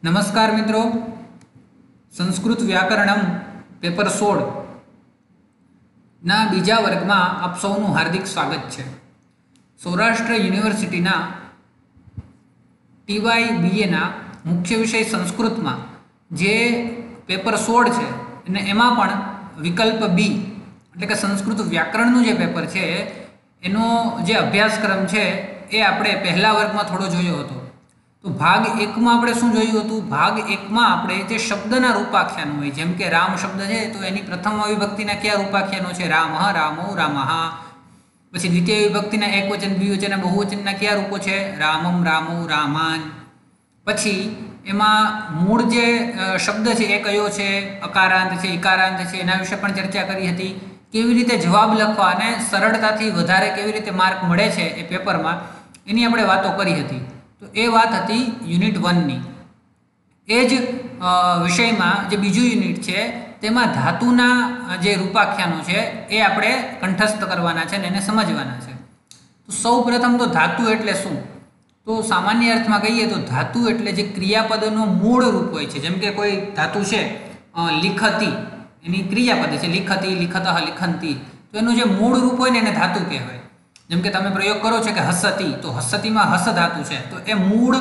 नमस्कार मित्रों, संस्कृत व्याकरणम पेपर 16 ना बीजा वर्ग में आप सौનું हार्दिक स्वागत है। सौराष्ट्र यूनिवर्सिटी टीवाय बीए मुख्य विषय संस्कृत में जे पेपर 16 है एमां पण विकल्प बी एटले के संस्कृत व्याकरणनुं जे पेपर है एनो जे अभ्यासक्रम है ए आपणे पहला वर्ग में थोड़ो जोयो हतो। तो भाग एक में आपणे शुं जोयुं हतुं? भाग एक में आपणे जे शब्दना रूपाख्यानो होय, जेम के राम शब्द है तो एनी प्रथम विभक्तिना क्या रूपाख्यानो छे? रामः, रामौ, रामः। पछी द्वितीय विभक्तिना एकवचन, द्विवचन, बहुवचनना क्या रूपो छे? रामम, रामौ, रामान्। पछी एमां मूळ जे शब्द छे ए कयो छे? अकारांत छे, इकारांत छे, एना विषे पण चर्चा करी हती। केवी रीते जवाब लखवा अने सरळताथी वधारे केवी रीते मार्क मळे छे ए पेपरमां एनी आपणे वातो करी हती। तो ये बात थी यूनिट 1 नी। एज विषय में जो बीजू यूनिट है तेमा धातुना जे रूपाख्यानो है ये आपणे कंठस्थ करवाना है ने समझवाना है। तो सौ प्रथम तो धातु एटले शुं? तो सामान्य अर्थ में कहीए तो धातु एटले जे क्रियापदनो मूळ रूप होय छे। जेम के कोई धातु है लिखती, एनी क्रियापद है लिखती, लिखतः, लिखंती, तो एनु जे मूळ रूप होय ने एने धातु कहेवाय। जेम के तमे प्रयोग करो छे कि हसती, तो हसती में हस धातु है तो ए मूळ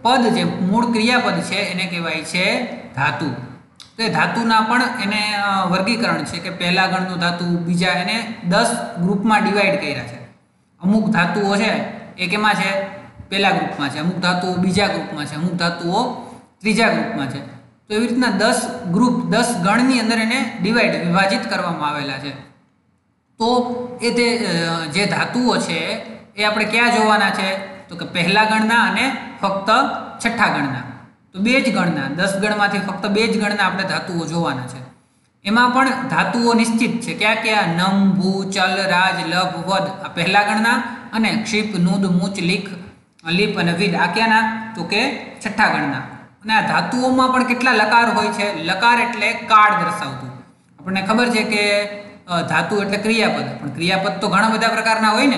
पद जे मूळ क्रियापद है एने कहेवाय छे धातु। तो ये धातुना पण एने वर्गीकरण है कि पहला गणनु धातु, बीजा एने 10 ग्रुप में डिवाइड कर्या छे। अमुक धातुओ है ए केमां छे? पहला ग्रुप में है, अमुक धातुओ बीजा ग्रुप में है, अमुक धातुओ त्रीजा ग्रुप में है। तो एवी रीतना 10 ग्रुप 10 गणनी अंदर एने डिवाइड विभाजित करवामां आवेला छे। तो ए ते जे धातुओ छे ए आपणे क्या जोवाना छे? तो कि पहला गणना अने फक्त छठ्ठा गणना, तो बे ज गणना, 10 गणमांथी फक्त बे ज गणना आपणे धातुओ जोवाना छे। एमां पण धातुओ निश्चित छे, क्या क्या? नम, भू, चल, राज, लभ, वद आ पहला गणना अने क्षिप, नुद, मूच, लिख, लिप अने विद आ क्याना? तो के छठ्ठा गणना। अने आ धातुओमां पण केटला लकार होय छे? लकार एटले काळ दर्शावतुं। आपणे खबर छे के धातु एटले क्रियापद, पण क्रियापद तो घणा बधा प्रकारना होय ने,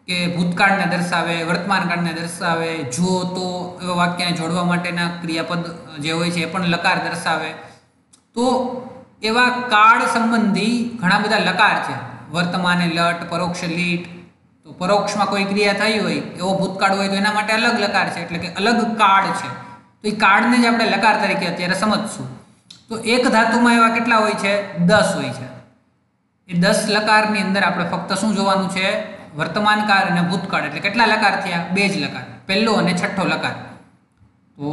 के भूतकाळने दर्शावे, वर्तमानकाळने दर्शावे, जो तो एवा वाक्यने जोड़वा माटेना क्रियापद जे होय छे ए पण लकार दर्शावे। तो एवा काळ संबंधी घणा बधा लकार छे। वर्तमाने लट, परोक्ष लीट, तो परोक्ष में कोई क्रिया थई होय एवो भूतकाळ होय तो एना माटे अलग लकार छे, एटले के अलग काळ छे। तो ई काळने ज आपणे लकार तरीके अत्यारे समजशुं। तो एक धातुमां एवा केटला होय छे? 10 होय छे। ए 10 लकारनी अंदर आपणे फक्त शुं जोवानुं छे? वर्तमान काळ अने भूतकाळ, एटले केटला लकार थया? बे ज लकार, पहेलो अने छठ्ठो लकार। तो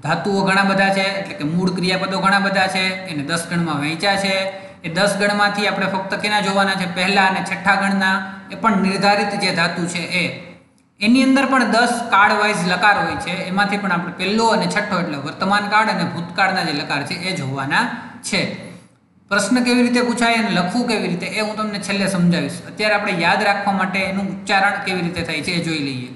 धातुओ घणा बधा छे, एटले के मूळ क्रियापदो घणा बधा छे, एने 10 गणमां वहेंच्या छे। ए 10 गणमांथी आपणे फक्त केना जोवाना छे? पहेला अने छठ्ठा गणना, ए पण निर्धारित जे धातु छे ए। एनी अंदर पण 10 काळ वाइज लकार होय छे, एमांथी पण आपणे पहेलो अने छठ्ठो एटले वर्तमान काळ अने भूतकाळना जे लकार छे ए जोवाना छे। प्रश्न केवी रीते पूछाय अने लखવું केवी रीते ए हूँ तमने छेल्ले समजावीश। अत्यारे आपणे याद राखवा माटे एनुं उच्चारण केवी रीते थाय छे ए जोई लईए।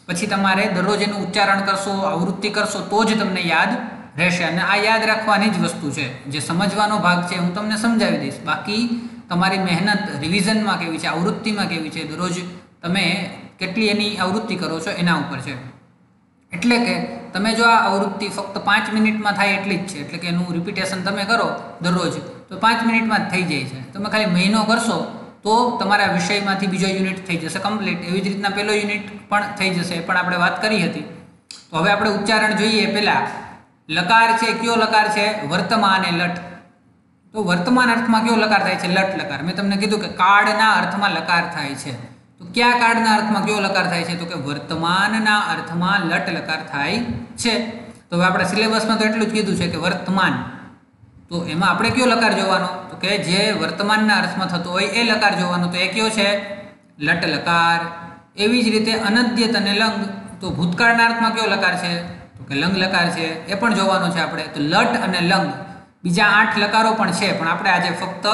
पछी तमारे दररोज एनुं उच्चारण करशो, आवृत्ति करशो तो ज तमने याद रहेशे। अने आ याद राखवानी ज वस्तु छे, जे समजवानो भाग छे हूँ तमने समजावी दईश। बाकी तमारी मेहनत रिविजन में केवी छे, आवृत्ति में केवी छे, दररोज तमे केटली एनी आवृत्ति करो छो एना उपर छे। एटले के तमे जो आ आवृत्ति फक्त 5 मिनिट में थाय एटली ज छे, एटले के एनुं रिपीटेशन तमे करो दररोज तो 5 मिनिट में थई जाय छे। तमे खाली महीनो करशो तो तमारा विषयमांथी बीजो युनिट थई जशे कम्प्लीट। एवी ज रीतना पहेलो युनिट पण थई जशे, पण आपणे वात करी हती। तो हवे आपणे उच्चारण जोईए। पहेला लकार छे, कयो लकार छे? वर्तमान ए लट। तो वर्तमान अर्थमां कयो लकार थाय छे? लट लकार। मैं तमने कीधुं के काळना अर्थमां लकार थाय छे, तो क्या काळना अर्थमां कयो लकार थाय छे? तो के वर्तमानना अर्थमां लट लकार थाय छे। तो हवे आपणे सिलेबसमां तो एटલું જ કીધું છે કે વર્તમાન, तो एमां आपणे कयो लकार जोवानो? तो के जे वर्तमानना अर्थमां थतो होय ए लकार जोवानो। तो ए कयो छे? लट लकार। एवी ज रीते अनद्यत अने लंग, तो भूतकाळना अर्थमां कयो लकार छे? तो के लंग लकार छे, ए पण जोवानो छे आपणे। तो लट अने लंग बीजा 8 लकारो पण छे, पण आपणे आज फक्त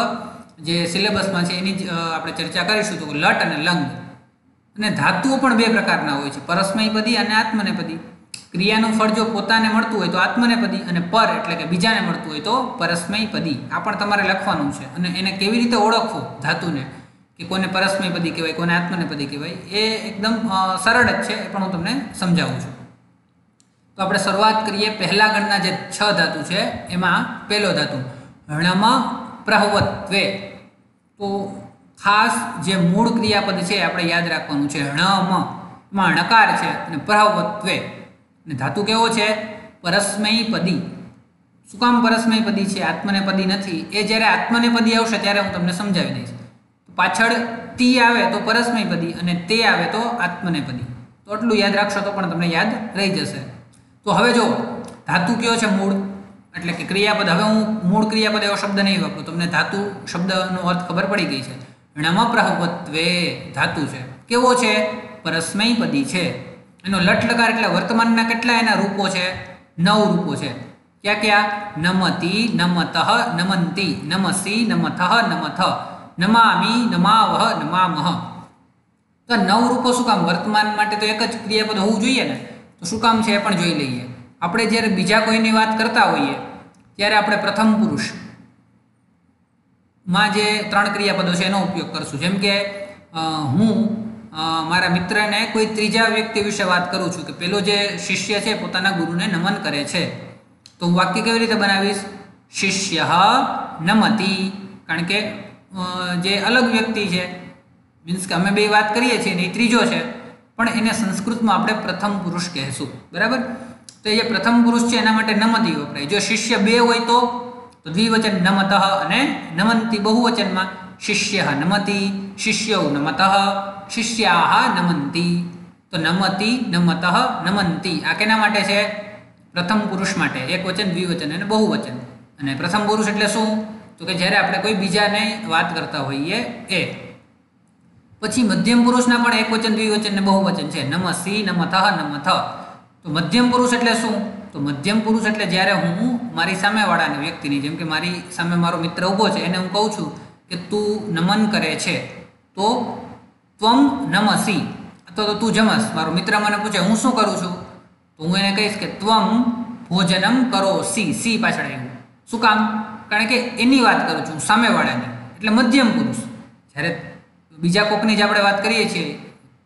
जे सिलेबसमां छे एनी आपणे चर्चा करीशुं। तो लट अने लंग। अने धातुओ पण बे प्रकारना होय छे, परस्मैपदी अने आत्मनेपदी। क्रियानुं फळ जो पोताने मळतुं होय तो आत्मनेपदी, अने पर एटले के बीजाने मळतुं होय तो परस्मैपदी। आ पण तमारे लखवानुं छे। अने एने केवी रीते ओळखवो धातुने, कि कोने परस्मैपदी कहेवाय, कोने आत्मनेपदी कहेवाय, ए एकदम सरळ ज छे, ए पण हुं तमने समजावुं छुं। तो આપણે શરૂઆત કરીએ પહેલા ગણના જે 6 ધાતુ છે એમાં પહેલો ધાતુ ણમ પ્રહવત્વે। તો ખાસ જે મૂળ ક્રિયાપદ છે આપણે યાદ રાખવાનું છે। ણમ માં ણકાર છે અને પ્રહવત્વે અને ધાતુ કેવો છે? પરસ્મૈપદી। શું કામ પરસ્મૈપદી છે? આત્મનેપદી નથી। એ જ્યારે આત્મનેપદી આવશે ત્યારે હું તમને સમજાવી દઈશ। પાછળ તી આવે તો પરસ્મૈપદી અને તે આવે તો આત્મનેપદી। તો એટલું યાદ રાખશો તો પણ તમને યાદ રહી જશે। તો હવે જો ધાતુ કયો છે? મૂળ એટલે કે ક્રિયાપદ। હવે હું મૂળ ક્રિયાપદ એવો શબ્દ નહીં વાપરું, તમને ધાતુ શબ્દનો અર્થ ખબર પડી ગઈ છે। ણમ પ્રહવત્વે ધાતુ છે, કેવો છે? પરસ્મૈપદી છે। એનો લટ લકાર એટલે વર્તમાનના કેટલા એના રૂપો છે? 9 રૂપો છે। ક્યાં ક્યાં? નમતી, નમતઃ, નમંતી, નમસી, નમથઃ, નમથ, નમામિ, નમાવહ, નમામહ। તો 9 રૂપો શું કામ? વર્તમાન માટે તો એક જ ક્રિયાપદ હોવું જોઈએ ને, તો શું કામ છે એ પણ જોઈ લઈએ। આપણે જ્યારે બીજા કોઈની વાત કરતા હોઈએ ત્યારે આપણે પ્રથમ પુરુષમાં જે 3 ક્રિયાપદો છે એનો ઉપયોગ કરશું। જેમ કે હું મારા મિત્રને કોઈ ત્રીજા વ્યક્તિ વિશે વાત કરું છું કે પેલો જે શિષ્ય છે પોતાના ગુરુને નમન કરે છે, તો હું વાક્ય કેવી રીતે બનાવીશ? શિષ્ય નમતી। કારણ કે જે અલગ વ્યક્તિ છે, મીન્સ કે અમે બે વાત કરીએ છીએ ને એ ત્રીજો છે, પણ એને સંસ્કૃતમાં આપણે પ્રથમ પુરુષ કહેશું, બરાબર? તો એ પ્રથમ પુરુષ છે એના માટે નમતી વપરાય। જો શિષ્ય 2 હોય તો દ્વિવચન નમતઃ અને નમંતી બહુવચનમાં શિષ્ય નમતી, શિષ્યૌ નમતઃ, શિષ્યાઃ નમંતી। તો નમતી, નમતઃ, નમંતી આ કેના માટે છે? પ્રથમ પુરુષ માટે, એક વચન, દ્વિવચન અને બહુવચન। અને પ્રથમ પુરુષ એટલે શું? તો કે જ્યારે આપણે કોઈ બીજાને વાત કરતા હોઈએ એ। પછી મધ્યમ પુરુષના પણ એક વચન, દ્વિવચન અને બહુવચન છે। નમસી, નમથઃ, નમથ। તો મધ્યમ પુરુષ એટલે શું? તો મધ્યમ પુરુષ એટલે જ્યારે હું મારી સામેવાળાની વ્યક્તિની, જેમ કે મારી સામે મારો મિત્ર ઊભો છે એને હું કહું છું કે તું નમન કરે છે, તો ત્વમ નમસી, અથવા તો તું જમસ। મારો મિત્ર મને પૂછે હું શું કરું છું, તો હું એને કહીશ કે ત્વમ ભોજનમ કરોસી। સી પાછળ આવ્યું, શું કામ? કારણ કે એની વાત કરું છું, સામેવાળાની, એટલે મધ્યમ પુરુષ। જ્યારે બીજા કોકની જ આપણે વાત કરીએ છીએ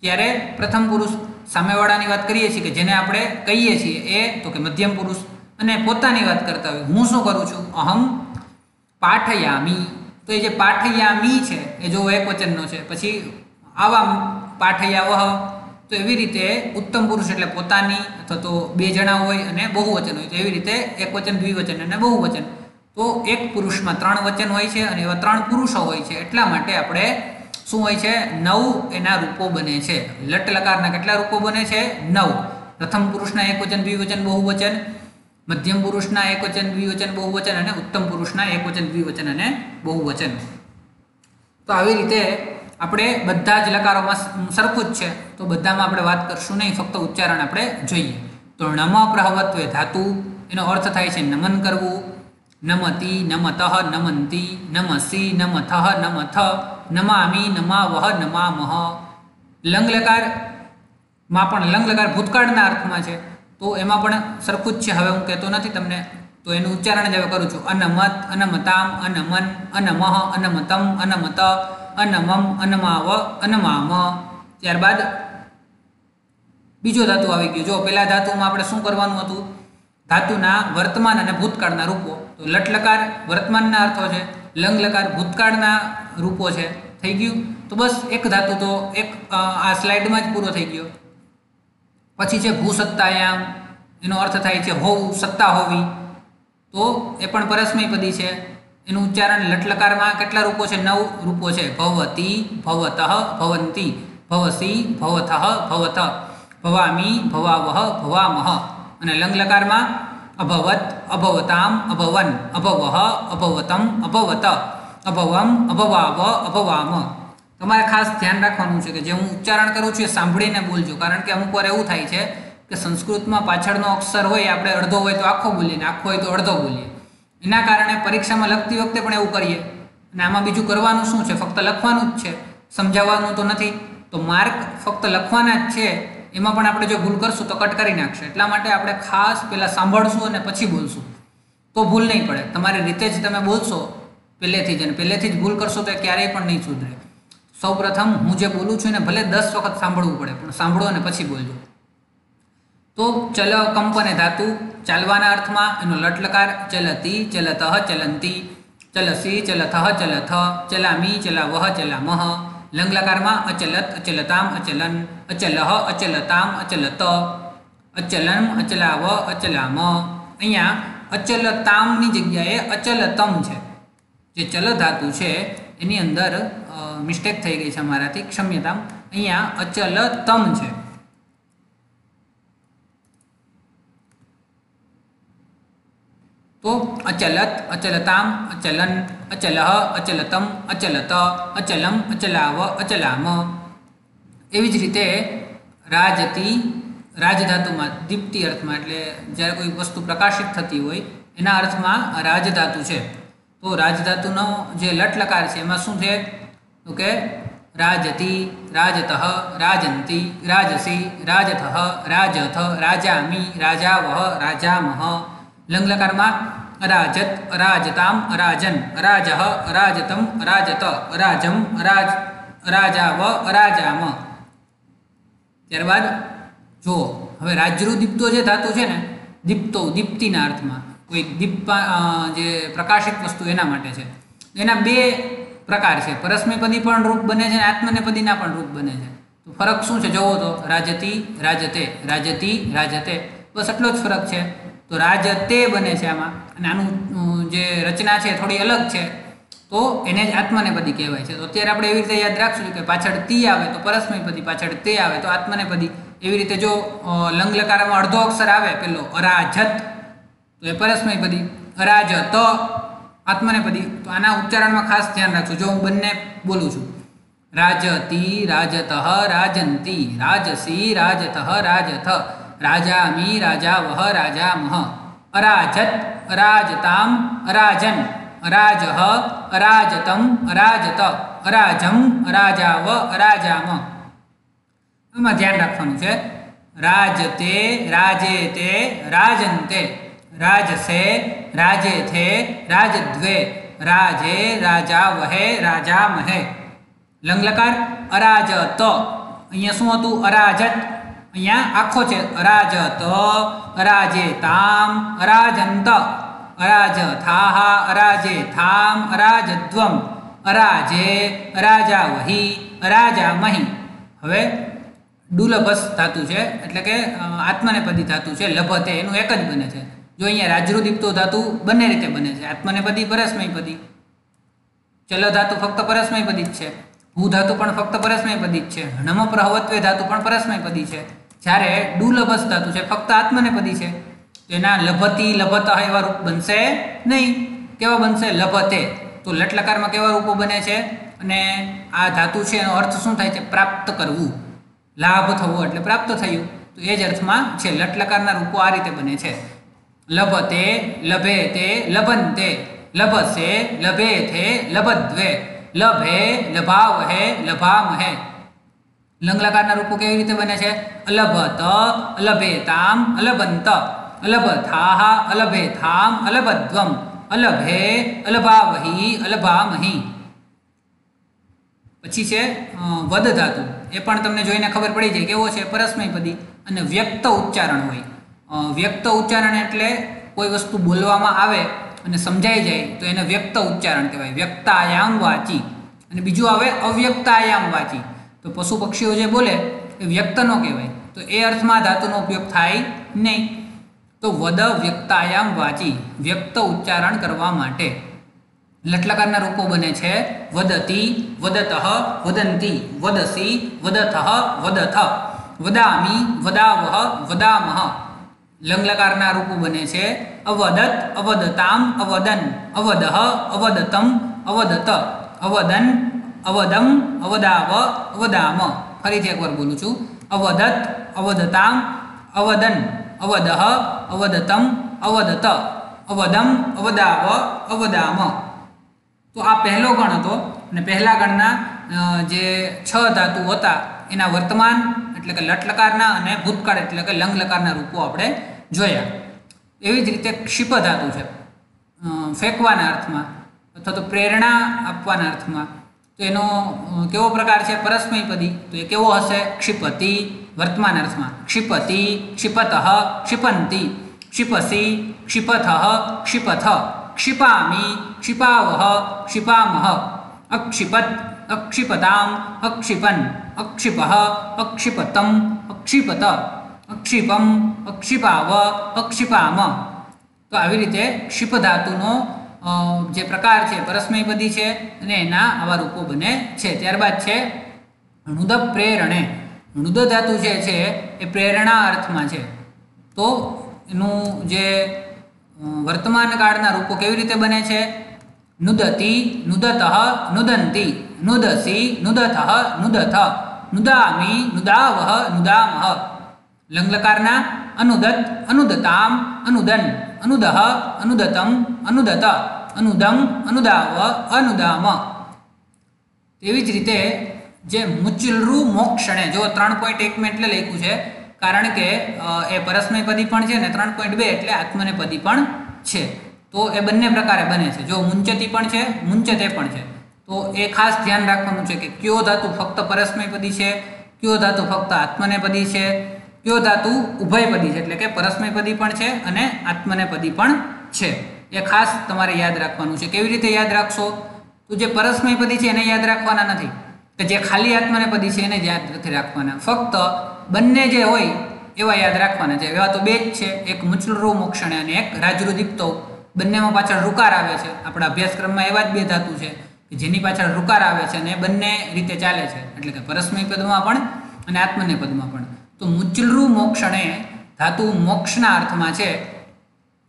ત્યારે પ્રથમ પુરુષ, સામેવાળાની વાત કરીએ છીએ કે જેને આપણે કહીએ છીએ એ તો કે મધ્યમ પુરુષ। અને પોતાની વાત કરતા હોય, હું શું કરું છું? અહમ પાઠયામી। તો એ જે પાઠયામી છે એ જો એક વચનનો છે, પછી આવા પાઠયાવહ, તો એવી રીતે ઉત્તમ પુરુષ એટલે પોતાની અથવા તો 2 જણા હોય અને બહુવચન હોય, તો એવી રીતે એક વચન, દ્વિવચન અને બહુવચન। તો એક પુરુષમાં 3 વચન હોય છે અને એવા 3 પુરુષો હોય છે, એટલા માટે આપણે શું હોય છે? 9 એના રૂપો બને છે। લટ લકારના કેટલા રૂપો બને છે? 9। પ્રથમ પુરુષના એક વચન, દ્વિવચન, બહુવચન, મધ્યમ પુરુષના એક વચન, દ્વિવચન, બહુવચન અને ઉત્તમ પુરુષના એક વચન, દ્વિવચન અને બહુવચન। તો આવી રીતે આપણે બધા જ લકારોમાં સરખું જ છે, તો બધામાં આપણે વાત કરશું નહીં, ફક્ત ઉચ્ચારણ આપણે જોઈએ। તો ણમ પ્રહવત્વે ધાતુ, એનો અર્થ થાય છે નમન કરવું। નમતી, નમતઃ, નમંતી, નમસી, નમથઃ, નમથ, નમામિ, નમાવહ, નમામહ। લંગલકારમાં પણ લંગલકાર ભૂતકાળના અર્થમાં છે, તો એમાં પણ સરખું જ છે। હવે હું કહેતો નથી તમને, તો એનું ઉચ્ચારણ જ હવે કરું છું। અનમત, અનમતામ, અનમન, અનમઃ, અનમતમ, અનમત, અનમમ, અનમાવ, અનમામ। ત્યારબાદ બીજો ધાતુ આવી ગયો। જો પહેલા ધાતુમાં આપણે શું કરવાનું હતું? ધાતુના વર્તમાન અને ભૂતકાળના રૂપો। તો લટલકાર વર્તમાનના અર્થો છે, લંગલકાર ભૂતકાળના રૂપો છે, થઈ ગયું। તો બસ એક ધાતુ તો એક આ સ્લાઇડમાં જ પૂરો થઈ ગયો। પછી છે ભૂસત્તાયામ, એનો અર્થ થાય છે હોવું, સત્તા હોવી, તો એ પણ પરસ્મૈપદી છે। એનું ઉચ્ચારણ લટલકારમાં કેટલા રૂપો છે? 9 રૂપો છે। ભવતી, ભવતઃ, ભવંતી, ભવસી, ભવથઃ, ભવથ, ભવામી, ભવાવહ, ભવામહ। અને લંગલકારમાં અભવત, અભવતામ, અભવન, અભવહ, અભવતમ, અભવત, અભવમ, અભવાવ, અભવામ। તમારે ખાસ ધ્યાન રાખવાનું છે કે જે હું ઉચ્ચારણ કરું છું એ સાંભળીને બોલજો, કારણ કે અમુક વાર એવું થાય છે કે સંસ્કૃતમાં પાછળનો અક્ષર હોય આપણે અડધો હોય તો આખો બોલીએ ને આખો હોય તો અડધો બોલીએ, એના કારણે પરીક્ષામાં લખતી વખતે પણ એવું કરીએ। અને આમાં બીજું કરવાનું શું છે? ફક્ત લખવાનું જ છે, સમજાવવાનું તો નથી। તો માર્ક ફક્ત લખવાના જ છે, એમાં પણ આપણે જો ભૂલ કરશું તો કટ કરી નાખશે। એટલા માટે આપણે ખાસ પહેલાં સાંભળશું અને પછી બોલશું, તો ભૂલ નહીં પડે। તમારી રીતે જ તમે બોલશો પહેલેથી જ, અને પહેલેથી જ ભૂલ કરશો તો ક્યારેય પણ નહીં સુધરે। સૌ પ્રથમ હું જે બોલું છું એને ભલે 10 વખત સાંભળવું પડે, પણ સાંભળો અને પછી બોલજો। तो चल कंपने धातु चालवाना अर्थमां एनो लट लकार चलती, चलतः, चलंती, चलसी, चलथः, चलथ, चलामी, चलावह, चलामह। लंग लकारमा अचलत, अचलताम, अचलन, अचलह, अचलताम, अचलत, अचलन, अचलाव, अचलाम। अहींया अचलतामनी जग्याए अचलतम छे। जे चल धातु छे एनी अंदर मिस्टेक थई गई छे अमाराथी, क्षम्यताम। अहींया अचलतम छे। तो अचलत, अचलताम, अचलन, अचलह, अचलतम, अचलत, अचलम, अचलाव, अचलाम। एवी ज रीते राजती राजधातु में दीप्ति अर्थ में एटले ज्यारे कोई वस्तु प्रकाशित थती होय एना अर्थ में राजधातु छे। तो राजधातुनो जे लट लकार छे एमां शुं छे तो के राजती, राजतः, राजंती, राजसी, राजथः, राजथ, राजामी, राजावह, राजामह। लंग लकार में अराजत, अराजताम, अराजन, अराजह, अराजतम, अराजत, अराजम, अराजाव, अराजाम। त्यारबाद जो हवे राज्यरू दीप्तो जे धातु छे ने दीप्तो दीप्तिना अर्थमां कोई दीप्पा जे प्रकाशित वस्तु एना माटे छे। एना बे प्रकार छे, परस्मैपदी पण रूप बने छे, आत्मनेपदीना पण रूप बने छे। तो फरक शुं छे जोवो तो राजती, राजते, राजती, राजते, बस आटलो ज फरक छे। तो राजते बने छे आमां अने आनुं जे रचना छे थोड़ी अलग छे तो एने ज आत्मनेपदी कहेवाय छे। तो अत्यारे आपणे एवी रीते याद राखशुं के पाछळ ती आवे तो परस्मैपदी, पाछळ ते आवे तो आत्मनेपदी। एवी रीते जो लंग लकारामां अर्धो अक्षर आवे पेलो अराजत तो ए परस्मैपदी, अराजत आत्मनेपदी। तो आना उच्चारण में खास ध्यान राखजो। जो हूँ बंने बोलूँ छूँ राजती, राजतः, राजंती, राजसी, राजतः, राजथ, राजामी, राजावह, राजामह। अराजत, अराजताम, अराजन, अराजह, अराजतम, अराजत, अराजम, अराजाव, अराजाम। आमां ध्यान राखवानुं छे राजते, राजेते, राजंते, राजसे, राजेथे, राजद्वे, राजे, राजावहे, राजामहे। लंग लकार अराजत, अहींया शुं हतुं अराजत, अहींया आखो छे अराजत, अराजेताम, अराजंत, अराजथाः, अराजेथाम, अराजद्वम, अराजे, अराजावही, अराजामहि। हवे डुलभस धातु छे एटले के आत्मनेपदी धातु छे लभते एनुं एक ज बने छे। जो अहींया राज्यरू दीप्तो धातु बंने रीते बने छे, आत्मनेपदी, परस्मैपदी। चल धातु फक्त परस्मैपदी ज छे, भू धातु पण फक्त परस्मैपदी ज छे, णम प्रहवत्वे धातु पण परस्मैपदी छे। ज्यारे डुलभस धातु छे फक्त आत्मनेपदी छे तो एना लभती, लभतः एवा रूप बनशे नहीं। केवा बनशे? लभते। तो लट लकाરમાં કેવા રૂપો બને છે અને આ ધાતુ છે એનો અર્થ શું થાય છે? પ્રાપ્ત કરવું, લાભ થવો એટલે પ્રાપ્ત થયું। તો એ જ અર્થમાં છે લટ લકારના રૂપો આ રીતે બને છે લભતે, લભેતે, લભંતે, લભસે, લભેથે, લભદ્વે, લભે, લભાવહે, લભામહે। લંગ લકારના રૂપો કેવી રીતે બને છે? અલભત, અલભેતામ, અલભંત, અલભથાહ, અલભેથામ, અલભદ્વમ, अलभे, अलभावही, अलभामही। पछी छे वद धातु, ए पण तमने जोईने खबर पड़ी जाय केवो छे? परस्मैपदी अने व्यक्त उच्चारण होय। व्यक्त उच्चारण एटले कोई वस्तु बोलवामां आवे अने समजाई जाय तो एने व्यक्त उच्चारण कहेवाय, व्यक्तायाम वाची। अने बीजुं आवे अव्यक्तायाम वाची। तो पशु पक्षीओ जे बोले ए व्यक्त न कहेवाय, तो ए अर्थमां धातुनो उपयोग थाय नहीं। तो वद व्यक्तायाम वाची, व्यक्त उच्चारण करवा माटे। लटलकारना रूपो बने छे वदती, वदतः, वदंती, वदसी, वदथः, वदथ, वदामी, वदावह, वदामह। लंगलकारना रूपो बने छे अवदत, अवदताम, अवदन, अवदह, अवदतम, अवदत, अवदन, अवदम, अवदाव, अवदाम। फरीथी एक वार बोलूं छुं अवदत, अवदताम, अवदन, अवदह, अवदतम, अवदत, अवदम, अवदाव, अवदाम। तो आ पहलो गण हतो अने पहला गणना जे 6 धातु हता एना वर्तमान एटले के लटलकारना अने भूतकाळ एटले के लंगलकारना रूपो आपणे जोया। एवी ज रीते क्षिप धातु छे फेंकवाना अर्थमां अथवा तो प्रेरणा आपवाना अर्थमां। तो एनो केवो प्रकार है परस्मैपदी, तो ये केवो हशे क्षिपति वर्तमान अर्थ में क्षिपति क्षिपतः क्षिपन्ति क्षिपसि क्षिपथः क्षिपथ क्षिपामि क्षिपावः क्षिपामः अक्षिपत् अक्षिपताम् अक्षिपन् अक्षिपः अक्षिपतम् अक्षिपत अक्षिपम अक्षिपाव अक्षिपाम। तो आ रीते क्षिप धातुनो जे प्रकार है परस्मैपदी है अने एना आवा रूपो बने छे। त्यारबाद छे णुद प्रेरणे। णुद धातु जे छे ए प्रेरणा अर्थ में है। तो एनु जे वर्तमान काळना रूपो केवी रीते बने छे? नुदति नुदतः नुदन्ति नुदसि नुदथः नुदथ नुदामि नुदावः नुदामः। लंगलकारना अनुदत अनुदताम अनुदन अनुदह अनुदतम अनुदत अनुदम अनुदाव अनुदाम। तेवी ज रीते जे मुचलरू मोक्षणे जो 3.1 में एटले लख्युं छे कारण के ए परस्मैपदी पण छे ने 3.2 एटले आत्मनेपदी पण छे। तो ए बंने प्रकारे बने छे। जो मुंचती पण छे मुंचते पण छे। तो ए खास ध्यान राखवानुं छे कि क्यो धातु फक्त परस्मैपदी छे, क्यो धातु फक्त आत्मनेपदी छे, क्यो धातु उभयपदी है, एटले के परस्मैपदी पण छे अने आत्मनेपदी पण छे। ए खास तमारे याद राखवानुं छे। केवी रीते याद राखशो? तो जे परस्मैपदी छे एने याद राखवाना नथी, के जे खाली आत्मनेपदी छे एने याद नथी राखवाना। फक्त बंने जे होय एवा याद राखवाना छे। एवा तो बे ज छे, एक मुचलरू मोक्षणे अने एक राजरू दीप्तो। बंनेमां पाछळ रुकार आवे छे। आपणा अभ्यासक्रममां एवा ज बे धातु छे के जेनी पाछळ रुकार आवे छे अने बंने रीते चाले छे, एटले के परस्मैपदमां पण अने आत्मनेपदमां पण। तो मुचलरू मोक्षणे धातु मोक्षना अर्थ में है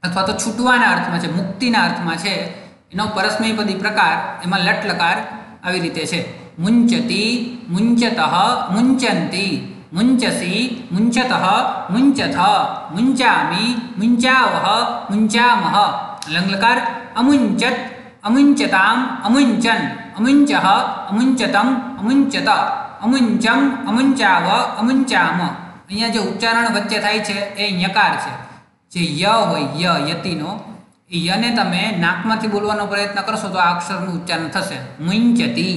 अथवा तो छूटवाना अर्थ में है, मुक्तिना अर्थ में है। एनो परस्मैपदी प्रकार एमां लट लकार आवी रीते छे। मुंचति मुंचतः मुंचन्ति मुंचसि मुंचतः मुंचथ मुंचामि मुंचावः मुंचामः। लंगलकार अमुंचत अमुंचताम् अमुंचन अमुंचः अमुंचतम् अमुंचत अमुंचम अमुंचाव अमुंचाम। अहींया जो उच्चारण वच्चे थाय छे ए ञकार छे। जे य होय य यतिनो ए यने तमे नाकमांथी बोलवानो प्रयत्न करशो तो आ अक्षरनुं उच्चारण थशे मुंचति।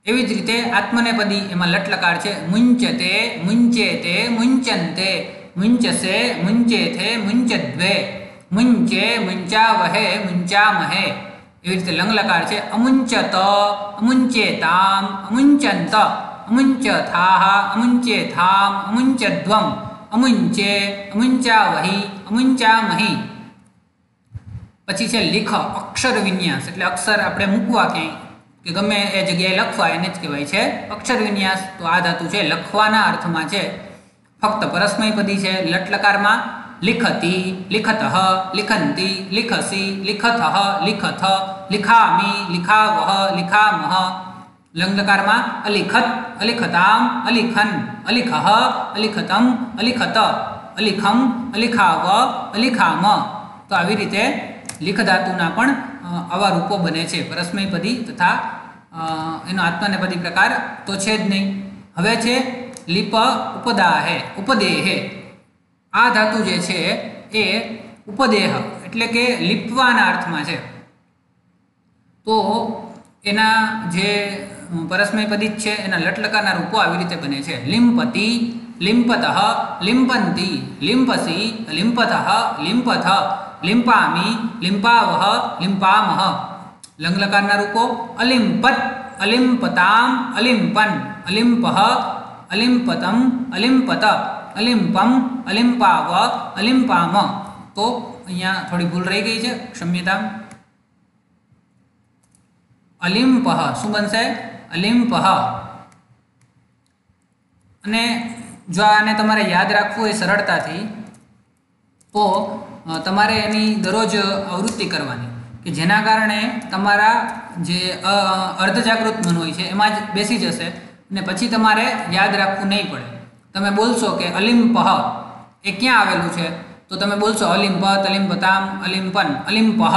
एवी ज रीते आत्मनेपदी एमां लटलकार छे मुंचते मुंचेते मुंचन्ते मुंचसे मुंचेथे मुंचद्वे मुंचे मुंचावहे मुंचामहे। एवी रीते लंगलकार छे अमुंचत अमुंचेताम अमुंचंत अमुंचथाः अमुंचेथाम अमुंचध्वम अमुंचे अमुंचावहि अमुंचामहि। पछी छे लिख अक्षर विन्यास एटले अक्षर आपणे मूकवा के गमे ए जग्याए लखवा एने ज कहेवाय छे अक्षर विन्यास। तो आ धातु छे लखवाना अर्थमां छे। फक्त परस्मैपदी छे। लटलकारमा लिखति लिखतः लिखन्ति लिखसि लिखथः लिखथ लिखामि लिखावः लिखामः। लंगलकारमा अलिखत अलिखताम् अलिखन अलिखः अलिखतम् अलिखत अलिखम अलिखाव अलिखाम। तो आवी रीते लिख धातुना पण आवा रूपो बने छे परस्मैपदी तथा एनो आत्मनेपदी प्रकार तो छे ज नहीं। हवे छे लिप उपदाहे उपदेहे। आ धातु जे छे ए उपदेह एटले के लिपवाना अर्थमां छे। तो एना जे परस्मैपदी छे एना लटलकारना रूपो आवी रीते बने छे लिंपति लिंपतः लिंपन्ति लिंपसि लिंपथः लिंपथ लिंपामि लिंपावः लिंपामः। लंगलकारना रूपो अलिंपत अलिंपताम् अलिंपन अलिंपः अलिंपतम् अलिंपत अलिंपम अलिंपाव अलिंपाम। तो अहींया थोड़ी भूल रही गई है, क्षम्यता। अलिंपः शुं बनशे? अलिंपः। अने जो आने तमारे याद राखवुं होय सरळताथी तो तमारे एनी दररोज आवृत्ति करवानी कि जेना कारणे तमारा जे अर्धजागृत मन होय छे एमां ज बेसी जशे अने पछी तमारे याद राखवुं नहीं पड़े। तमे बोलशो कि अलिंपः ए क्यां आवेलुं छे तो तमे बोलशो अलिंपत अलिंपताम अलिंपन अलिंपः।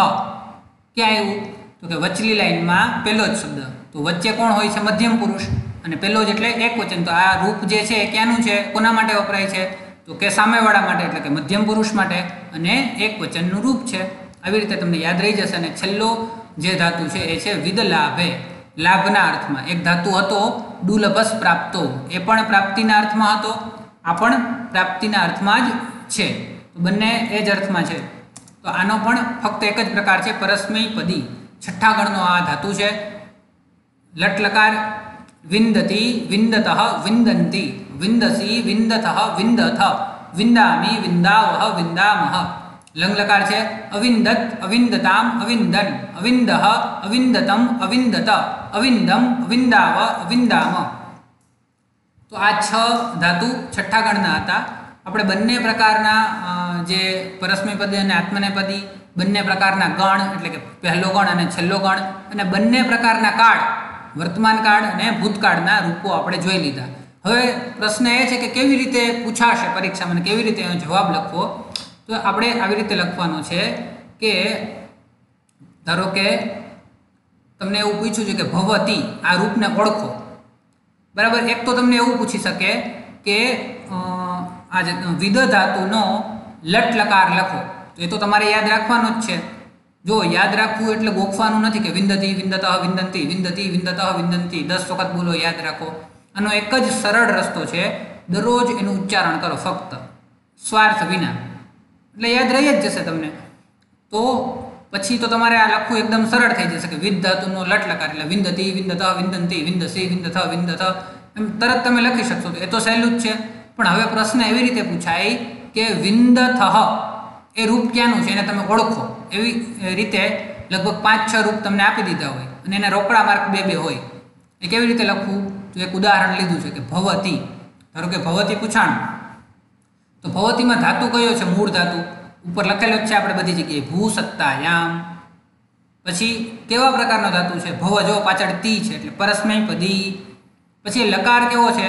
क्यां आव्युं तो कि वचली लाइन में पहलो ज शब्द। तो वच्चे कोण होय छे? मध्यम पुरुष अने पहलो ज एटले एक वचन। तो आ रूप जे छे क्यानुं छे? कोना माटे वपराय छे? तो के सामेवाळा माटे एटले के मध्यम पुरुष माटे अने एक वचननुं रूप छे। આવી રીતે તમને યાદ રહી જશે। અને છેલ્લો જે ધાતુ છે એ છે વિદલાભે। લાભના અર્થમાં. એક ધાતુ હતો દુર્લભસ પ્રાપ્તો, એ પણ પ્રાપ્તિના અર્થમાં હતો, આ પણ પ્રાપ્તિના અર્થમાં જ છે. તો બંને એ જ અર્થમાં છે. તો આનો પણ ફક્ત એક જ પ્રકાર છે, પરસ્મૈ પદી. છઠ્ઠા ગણનો આ ધાતુ છે. લટ લકાર વિંદતી, વિંદતઃ, વિંદંતી, વિંદસી, વિંદતઃ, વિંદથ, વિંદામી, વિંદાવહ, વિંદામહ. લંગ લકાર છે અવિંદત, અવિંદતામ, અવિંદન, અવિંદઃ, અવિંદતમ, અવિંદત, અવિંદમ, અવિંદાવ, અવિંદામ. તો આ 6 ધાતુ છઠ્ઠા ગણના હતા. આપણે બંને પ્રકારના જે પરસ્મૈપદી અને આત્મનેપદી, બંને પ્રકારના ગણ એટલે કે પહેલો ગણ અને છેલ્લો ગણ, અને બંને પ્રકારના કાળ, વર્તમાન કાળ અને ભૂતકાળના રૂપો આપણે જોઈ લીધા. હવે પ્રશ્ન એ છે કે કેવી રીતે પૂછાશે પરીક્ષામાં, કેવી રીતે એનો જવાબ લખવો. તો આપણે આવી રીતે લખવાનો છે કે ધારો કે તમને એવું પૂછ્યું છે કે ભવતી, આ રૂપને ઓળખો. બરાબર. એક તો તમને એવું પૂછી શકે કે આ જે વિદ ધાતુનો લટ લકાર લખો. તો એ તો તમારે યાદ રાખવાનું જ છે. જો યાદ રાખવું એટલે ગોખવાનું નથી કે વિંદતી, વિંદતઃ, વિંદંતી, વિંદતી, વિંદતઃ, વિંદંતી 10 વખત બોલો, યાદ રાખો. આનો એક જ સરળ રસ્તો છે, દરરોજ એનું ઉચ્ચારણ કરો, ફક્ત સ્વાર્થ વિના, એટલે યાદ રહી જ જશે તમને. તો પછી તો તમારે આ લખવું એકદમ સરળ થઈ જશે કે વિદ ધાતુનો લટ લકાર એટલે વિંદતી, વિંદતઃ, વિંદંતી, વિંદસી, વિંદથ, વિંદથ, એમ તરત તમે લખી શકશો. તો એ તો સહેલું જ છે. પણ હવે પ્રશ્ન એવી રીતે પૂછાય કે વિંદથ એ રૂપ ક્યાંનું છે, એને તમે ઓળખો. એવી રીતે લગભગ 5-6 રૂપ તમને આપી દીધા હોય અને એના રોકડા માર્ક 2-2 હોય. એ કેવી રીતે લખવું? તો એક ઉદાહરણ લીધું છે કે ભવતી. ધારો કે ભવતી પૂછાણું, તો ભવતીમાં ધાતુ કયો છે? મૂળ ધાતુ ઉપર લખેલો જ છે આપણે બધી જગ્યાએ, ભૂ સત્તાયામ. પછી કેવા પ્રકારનો ધાતુ છે? ભવ, જો પાછળ તી છે એટલે પરસ્મૈ પદી. પછી લકાર કેવો છે?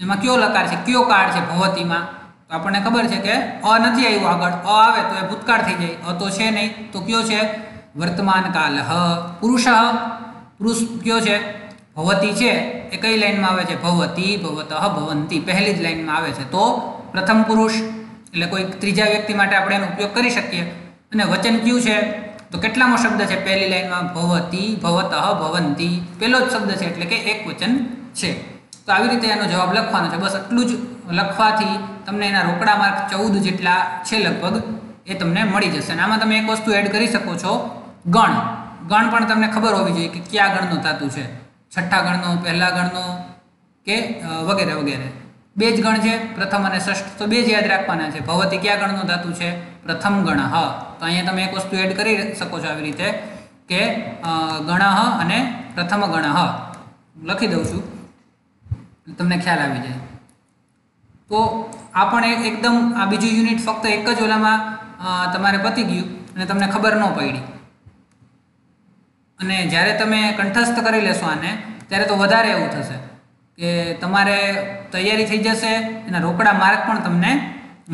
એમાં કયો લકાર છે, કયો કાળ છે ભવતીમાં? તો આપણને ખબર છે કે અ નથી આવ્યું આગળ, અ આવે તો એ ભૂતકાળ થઈ જાય, અ તો છે નહીં. તો કયો છે? વર્તમાન કાલ. પુરુષ, પુરુષ કયો છે? ભવતી છે. એ કઈ લાઈનમાં આવે છે? ભવતી, ભવતઃ, ભવંતી, પહેલી જ લાઈનમાં આવે છે. તો પ્રથમ પુરુષ એટલે કોઈ ત્રીજા વ્યક્તિ માટે આપણે એનો ઉપયોગ કરી શકીએ. અને વચન કયું છે? તો કેટલામો શબ્દ છે પહેલી લાઈનમાં? ભવતી, ભવતઃ, ભવંતી, પહેલો જ શબ્દ છે એટલે કે એક વચન છે. તો આવી રીતે એનો જવાબ લખવાનો છે. બસ એટલું જ લખવાથી તમને એના રોકડા માર્ક 14 જેટલા છે લગભગ, એ તમને મળી જશે. અને આમાં તમે એક વસ્તુ એડ કરી શકો છો, ગણ. ગણ પણ તમને ખબર હોવી જોઈએ કે કયા ગણનો ધાતુ છે, છઠ્ઠા ગણનો, પહેલા ગણનો કે વગેરે વગેરે. 2 જ ગણ છે, પ્રથમ અને ષષ્ઠ, તો 2 જ યાદ રાખવાના છે. ભવતી કયા ગણનો ધાતુ છે? પ્રથમ ગણ. તો અહીંયા તમે એક વસ્તુ એડ કરી શકો છો આવી રીતે કે ગણ અને પ્રથમ ગણ. લખી દઉં છું, તમને ખ્યાલ આવી જાય. તો આ પણ એકદમ આ બીજું યુનિટ ફક્ત એક જ ઓલામાં તમારે પતી ગયું અને તમને ખબર ન પડી. અને જ્યારે તમે કંઠસ્થ કરી લેશો આને, ત્યારે તો વધારે એવું થશે કે તમારે તૈયારી થઈ જશે, એના રોકડા માર્ક પણ તમને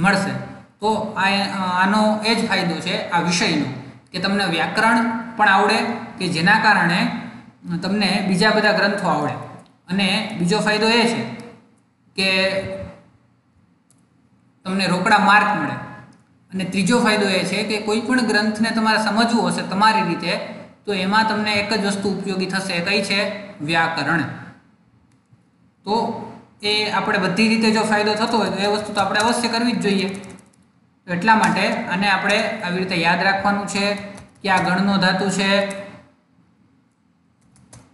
મળશે. તો આનો એ જ ફાયદો છે આ વિષયનો કે તમને વ્યાકરણ પણ આવડે, કે જેના કારણે તમને બીજા બધા ગ્રંથો આવડે. અને બીજો ફાયદો એ છે કે તમને રોકડા માર્ક મળે. અને ત્રીજો ફાયદો એ છે કે કોઈ પણ ગ્રંથને તમારે સમજવું હશે તમારી રીતે, તો એમાં તમને એક જ વસ્તુ ઉપયોગી થશે. કઈ છે? વ્યાકરણ. તો એ આપણે બધી રીતે જો ફાયદો થતો હોય તો એ વસ્તુ તો આપણે અવશ્ય કરવી જ જોઈએ. તો એટલા માટે આને આપણે આવી રીતે યાદ રાખવાનું છે કે આ ગણનો ધાતુ છે,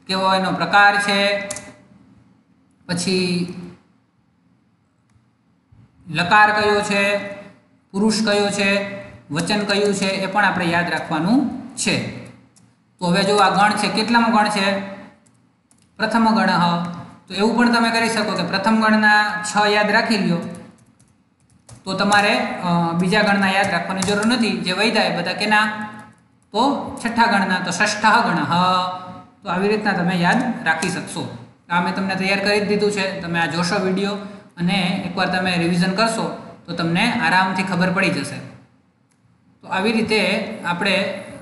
કેવો એનો પ્રકાર છે, પછી લકાર કયો છે, પુરુષ કયો છે, વચન કયું છે, એ પણ આપણે યાદ રાખવાનું છે. તો હવે જો આ ગણ છે, કેટલામો ગણ છે? પ્રથમ ગણ. તો એવું પણ તમે કરી શકો કે પ્રથમ ગણના 6 યાદ રાખી લ્યો, તો તમારે બીજા ગણના યાદ રાખવાની જરૂર નથી. જે વૈધા એ બધા કેના? તો છઠ્ઠા ગણના, તો ષષ્ઠ ગણ. તો આવી રીતના તમે યાદ રાખી શકશો. આ મેં તમને તૈયાર કરી જ દીધું છે. તમે આ જોશો વિડીયો અને એકવાર તમે રિવિઝન કરશો તો તમને આરામથી ખબર પડી જશે. તો આવી રીતે આપણે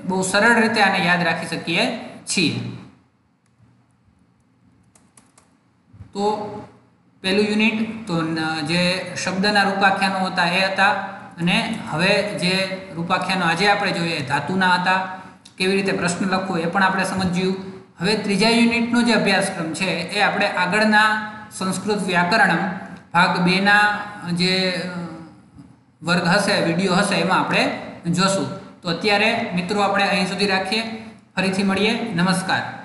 બહુ સરળ રીતે આને યાદ રાખી શકીએ છીએ. તો પહેલું યુનિટ તો જે શબ્દના રૂપાખ્યાનો હતા એ હતા, અને હવે જે રૂપાખ્યાનો આજે આપણે જોઈએ ધાતુના હતા. કેવી રીતે પ્રશ્ન લખવો એ પણ આપણે સમજ્યું. હવે ત્રીજા યુનિટનો જે અભ્યાસક્રમ છે એ આપણે આગળના સંસ્કૃત વ્યાકરણ ભાગ 2ના જે વર્ગ હશે, વિડીયો હશે, એમાં આપણે જોશું. તો અત્યારે મિત્રો આપણે અહીં સુધી રાખીએ. ફરીથી મળીએ. નમસ્કાર.